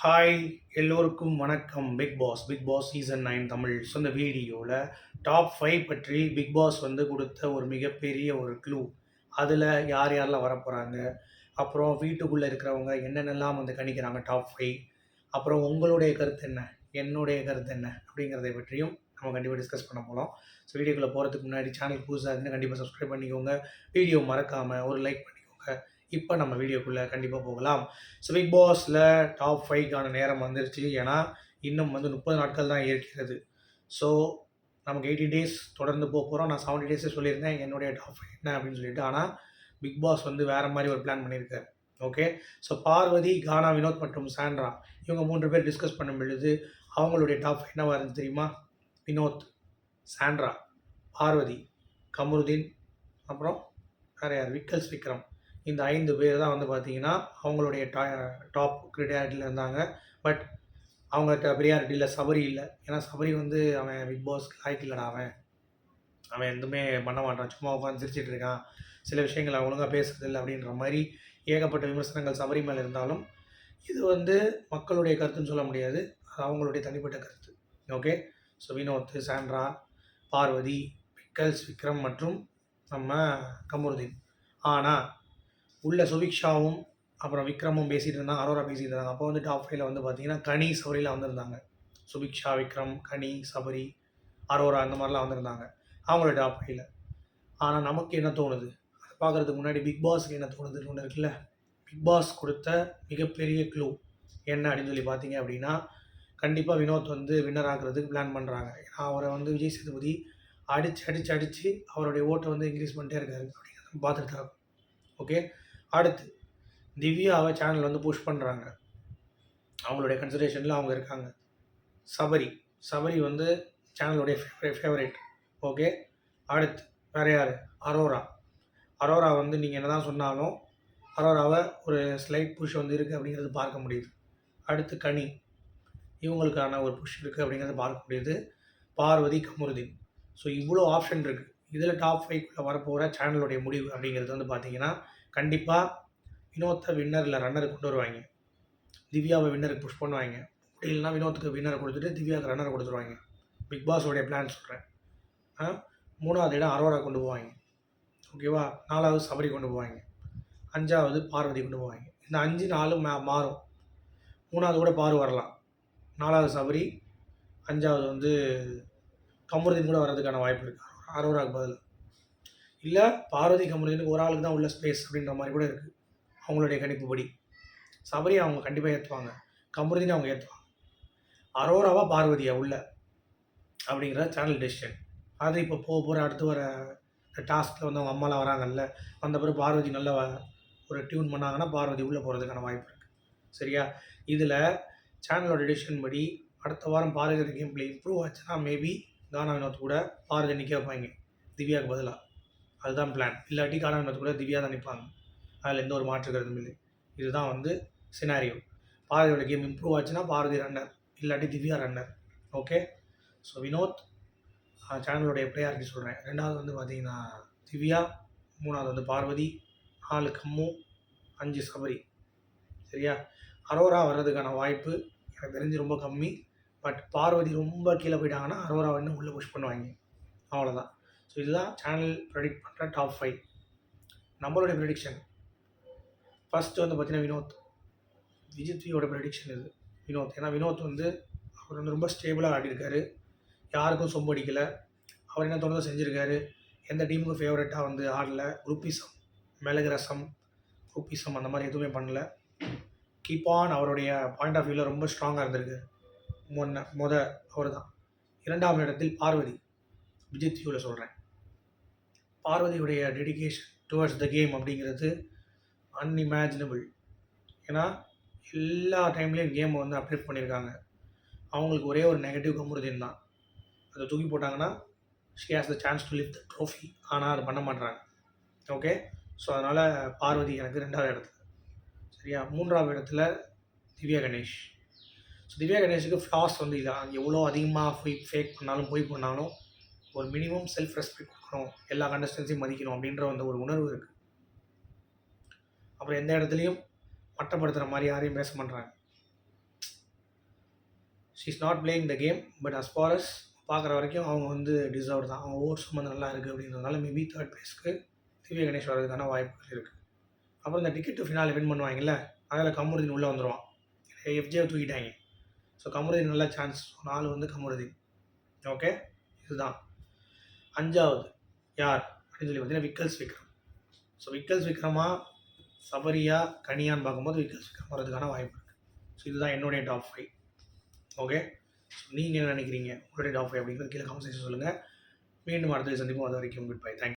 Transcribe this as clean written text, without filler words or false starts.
Hi எல்லோருக்கும் வணக்கம். Bigg Boss season 9 Tamil. So இந்த வீடியோவில் டாப் 5 பற்றி பிக் பாஸ் வந்து கொடுத்த ஒரு மிகப்பெரிய ஒரு க்ளூ. அதில் யார் யாரெல்லாம் வரப்போகிறாங்க, அப்புறம் வீட்டுக்குள்ளே இருக்கிறவங்க என்னென்னலாம் வந்து கணிக்கிறாங்க டாப் 5, அப்புறம் உங்களுடைய கருத்து என்ன, என்னுடைய கருத்து என்ன அப்படிங்கிறதை பற்றியும் நம்ம கண்டிப்பாக டிஸ்கஸ் பண்ண போகிறோம். ஸோ வீடியோக்குள்ளே போகிறதுக்கு முன்னாடி சேனல் புதுசாக இருந்து கண்டிப்பாக சப்ஸ்கிரைப் பண்ணிக்கோங்க. வீடியோ மறக்காமல் ஒரு லைக் பண்ணிக்கோங்க. இப்போ நம்ம வீடியோக்குள்ளே கண்டிப்பாக போகலாம். ஸோ பிக் பாஸில் டாப் 5க்கான நேரம் வந்துருச்சு. ஏன்னா இன்னும் வந்து 30 நாட்கள் தான் இருக்கிறது. ஸோ நமக்கு 80 டேஸ் தொடர்ந்து போகிறோம். நான் 70 டேஸே சொல்லியிருந்தேன் என்னுடைய டாப் 5 என்ன அப்படின்னு சொல்லிட்டு. ஆனால் பிக் பாஸ் வந்து வேறு மாதிரி ஒரு பிளான் பண்ணியிருக்காரு. ஓகே. ஸோ பார்வதி, கானா, வினோத் மற்றும் சாண்ட்ரா இவங்க 3 பேர் டிஸ்கஸ் பண்ணும் பொழுது அவங்களுடைய டாப் 5 என்னவா இருந்துச்சு தெரியுமா? வினோத், சாண்ட்ரா, பார்வதி, கமருதீன், அப்புறம் வேறு யார், விக்ரம். இந்த 5 பேர் தான் வந்து பார்த்தீங்கன்னா அவங்களுடைய டாப் ப்ரியாரிட்டியில் இருந்தாங்க. பட் அவங்க ப்ரியாரிட்டியில் சபரி இல்லை. ஏன்னா சபரி வந்து அவன் பிக் பாஸ்க்கு லாய்க்கு இல்லைடா. அவன் எதுவுமே பண்ண மாட்டான், சும்மா உட்காந்து சிரிச்சிட்டு இருக்கான், சில விஷயங்கள் அவன் ஒழுங்காக பேசுறதில்லை அப்படின்ற மாதிரி ஏகப்பட்ட விமர்சனங்கள் சபரி மேலே இருந்தாலும் இது வந்து மக்களுடைய கருத்துன்னு சொல்ல முடியாது. அது அவங்களுடைய தனிப்பட்ட கருத்து. ஓகே. ஸோ வினோத், சாண்ட்ரா, பார்வதி, விக்ரம் மற்றும் நம்ம கமருதீன். ஆனால் உள்ள சுபிக்ஷாவும் அப்புறம் விக்ரமும் பேசிகிட்டு இருந்தாங்க, அரோரா பேசிகிட்டு இருந்தாங்க. அப்போ வந்து டாப் 5ல வந்து பார்த்தீங்கன்னா கனி, சபரிலாம் வந்திருந்தாங்க. சுபிக்ஷா, விக்ரம், கனி, சபரி, அரோரா அந்த மாதிரிலாம் வந்திருந்தாங்க அவங்களோட டாப் 5ல. ஆனால் நமக்கு என்ன தோணுது, அதை பார்க்குறதுக்கு முன்னாடி பிக் பாஸ்க்கு என்ன தோணுதுன்னு ஒன்று இருக்குல்ல. பிக் பாஸ் கொடுத்த மிகப்பெரிய க்ளூ என்ன அப்படின்னு சொல்லி பார்த்தீங்க அப்படின்னா, கண்டிப்பாக வினோத் வந்து வின்னர் ஆகிறதுக்கு பிளான் பண்ணுறாங்க. ஏன்னா அவரை வந்து விஜய் சேதுபதி அடித்து அவருடைய ஓட்டை வந்து இன்க்ரீஸ் பண்ணிட்டே இருக்காரு அப்படிங்கிறத பார்த்துட்டு தான். ஓகே. அடுத்து திவ்யாவை சேனல் வந்து புஷ் பண்ணுறாங்க. அவங்களுடைய கன்சிடரேஷனில் அவங்க இருக்காங்க. சபரி வந்து சேனலுடைய ஃபேவரேட். ஓகே. அடுத்து வேறு யார்? அரோரா வந்து நீங்கள் என்ன தான் சொன்னாலும் அரோராவை ஒரு ஸ்லைட் புஷ் வந்து இருக்குது அப்படிங்கிறது பார்க்க முடியுது. அடுத்து கனி, இவங்களுக்கான ஒரு புஷ் இருக்குது அப்படிங்கிறத பார்க்க முடியுது. பார்வதி, கமருதீன். ஸோ இவ்வளோ ஆப்ஷன் இருக்குது. இதில் டாப் 5க்குள்ளே வரப்போகிற சேனலுடைய முடிவு அப்படிங்கிறது வந்து பார்த்தீங்கன்னா, கண்டிப்பாக வினோத்தை வின்னர் இல்லை ரன்னருக்கு கொண்டு வருவாங்க. திவ்யாவை வின்னருக்கு புஷ் பண்ணுவாங்க. அப்படி இல்லைனா வினோத்துக்கு வின்னரை கொடுத்துட்டு திவ்யாவுக்கு ரன்னரை கொடுத்துருவாங்க. பிக் பாஸோடைய பிளான் சொல்கிறேன். 3வது இடம் அரோரா கொண்டு போவாங்க. ஓகேவா. 4வது சபரி கொண்டு போவாங்க. 5வது பார்வதி கொண்டு போவாங்க. இந்த 5 4 மாறும். 3வது கூட பாரு வரலாம். 4வது சபரி, 5வது வந்து கமருதீன் கூட வர்றதுக்கான வாய்ப்பு இருக்குது அரோராவுக்கு பதில். இல்லை பார்வதி கமருதீனுக்கு ஒரு ஆளுக்கு தான் உள்ள ஸ்பேஸ் அப்படின்ற மாதிரி கூட இருக்குது அவங்களுடைய கணிப்புப்படி. சபரியை அவங்க கண்டிப்பாக ஏற்றுவாங்க, கமருதீனை அவங்க ஏற்றுவாங்க. அரோராவா பார்வதியா உள்ள அப்படிங்கிற சேனல் டெசிஷன். அது இப்போ போகிற அடுத்து வர டாஸ்கில் வந்து அவங்க அம்மாலாம் வராங்கல்ல, வந்த பிறகு பார்வதி நல்லா ஒரு டியூன் பண்ணாங்கன்னா பார்வதி உள்ளே போகிறதுக்கான வாய்ப்பு இருக்குது. சரியா. இதில் சேனலோட டெசிஷன் படி அடுத்த வாரம் பார்வதி கேம் பிளே இம்ப்ரூவ் ஆச்சுன்னா மேபி கானா வினோத் கூட பார்வதி நிற்க வைப்பாங்க திவ்யாவுக்கு பதிலாக. அதுதான் பிளான். இல்லாட்டி கானா வினோத் கூட திவ்யா தான் நிற்பாங்க. அதில் எந்த ஒரு மாற்று கருத்தும் இல்லை. இதுதான் வந்து சினாரியோ. பார்வதியோட கேம் இம்ப்ரூவ் ஆச்சுன்னா பார்வதி ரன்னர், இல்லாட்டி Divya runner. Okay. So Vinod சேனலுடைய ப்ரையாரிட்டி சொல்கிறேன். 2வது வந்து பார்த்தீங்கன்னா திவ்யா, 3வது வந்து பார்வதி, 4 கம்மு, 5 சபரி. சரியா. அரோரா வர்றதுக்கான வாய்ப்பு எனக்கு தெரிஞ்சு ரொம்ப கம்மி. பட் பார்வதி ரொம்ப கீழே போயிட்டாங்கன்னா அரோராவை இன்னும் உள்ளே புஷ் பண்ணுவாங்க. அவ்வளோதான். ஸோ இதுதான் சேனல் ப்ரெடிக்ட் பண்ணுற டாப் 5. நம்மளுடைய ப்ரெடிக்ஷன் ஃபஸ்ட்டு வந்து பார்த்தீங்கன்னா வினோத். விஜித்வியோட ப்ரெடிக்ஷன் இது வினோத். ஏன்னா வினோத் வந்து அவர் வந்து ரொம்ப ஸ்டேபிளாக ஆடிருக்காரு, யாருக்கும் சொம்பு அடிக்கலை, அவர் என்ன தோணுதோ செஞ்சுருக்காரு, எந்த டீமுக்கும் ஃபேவரட்டாக வந்து ஆடல, குரூப்பிசம், மிளகு ரசம், குரூப்பிசம் அந்த மாதிரி எதுவுமே பண்ணல. கீப் ஆன் அவருடைய பாயிண்ட் ஆஃப் வியூவில் ரொம்ப ஸ்ட்ராங்காக இருந்திருக்கு. அவர் தான். 2வது இடத்தில் பார்வதி. விஜித் வியூவில் சொல்கிறேன். பார்வதியுடைய டெடிகேஷன் டுவர்ட்ஸ் த கேம் அப்படிங்கிறது அன்இமேஜினபிள். ஏன்னா எல்லா டைம்லேயும் கேமை வந்து அப்டேட் பண்ணியிருக்காங்க. அவங்களுக்கு ஒரே ஒரு நெகட்டிவ் கமருதீன் தான். அதை தூக்கி போட்டாங்கன்னா she has the chance to lift the trophy. ஆனால் அதை பண்ண மாட்டுறாங்க. ஓகே. ஸோ அதனால் பார்வதி எனக்கு 2வது இடத்துல. சரியா. 3வது இடத்துல திவ்யா கணேஷ். ஸோ திவ்யா கணேஷுக்கு ஃப்ளாஸ் வந்து இதான். எவ்வளோ அதிகமாக ஃபேக் பண்ணாலும் போய் பண்ணாலும் ஒரு மினிமம் செல்ஃப் ரெஸ்பெக்ட் கொடுக்கணும், எல்லா கண்டஸ்டன்ஸையும் மதிக்கணும் அப்படின்ற அந்த ஒரு உணர்வு இருக்குது. அப்புறம் எந்த இடத்துலையும் மட்டப்படுத்துகிற மாதிரி யாரையும் பேச பண்ணுறாங்க. Is not playing the game. But as far as பார்க்குற வரைக்கும் அவங்க வந்து டிசர்வ் தான். அவங்க ஓட்ஸும் வந்து நல்லா இருக்குது அப்படின்றதுனால மேபி தேர்ட் பிளேஸ்க்கு திவ்யா கணேஷ் வர்றதுக்கான வாய்ப்புகள் இருக்குது. அப்புறம் இந்த டிக்கெட் டு ஃபினாலே வின் பண்ணுவாங்கல்ல, அதில் கமருதீன் உள்ளே வந்துடுவான். எஃப்ஜேவை தூக்கிட்டாங்க. ஸோ கமருதீன் நல்ல சான்ஸ். 4 வந்து கமருதீன். ஓகே, இதுதான். 5வது யார் அப்படின்னு சொல்லி பார்த்தீங்கன்னா விக்கல்ஸ் விக்ரம். ஸோ விக்கல்ஸ் விக்ரமா சபரியா கனியான்னு பார்க்கும்போது விக்கல்ஸ் விக்ரம் வரதுக்கான வாய்ப்பு இருக்குது. ஸோ இதுதான் என்னுடைய டாப் 5. ஓகே, ஸோ நீங்கள் என்ன நினைக்கிறீங்க? உங்களுடைய டாப் 5 அப்படிங்கிறது கீழே கமெண்ட் செக்ஷன் சொல்லுங்கள். மீண்டும் அடுத்த சந்திப்போம். அது வரைக்கும் குட் பை. தேங்க்யூ.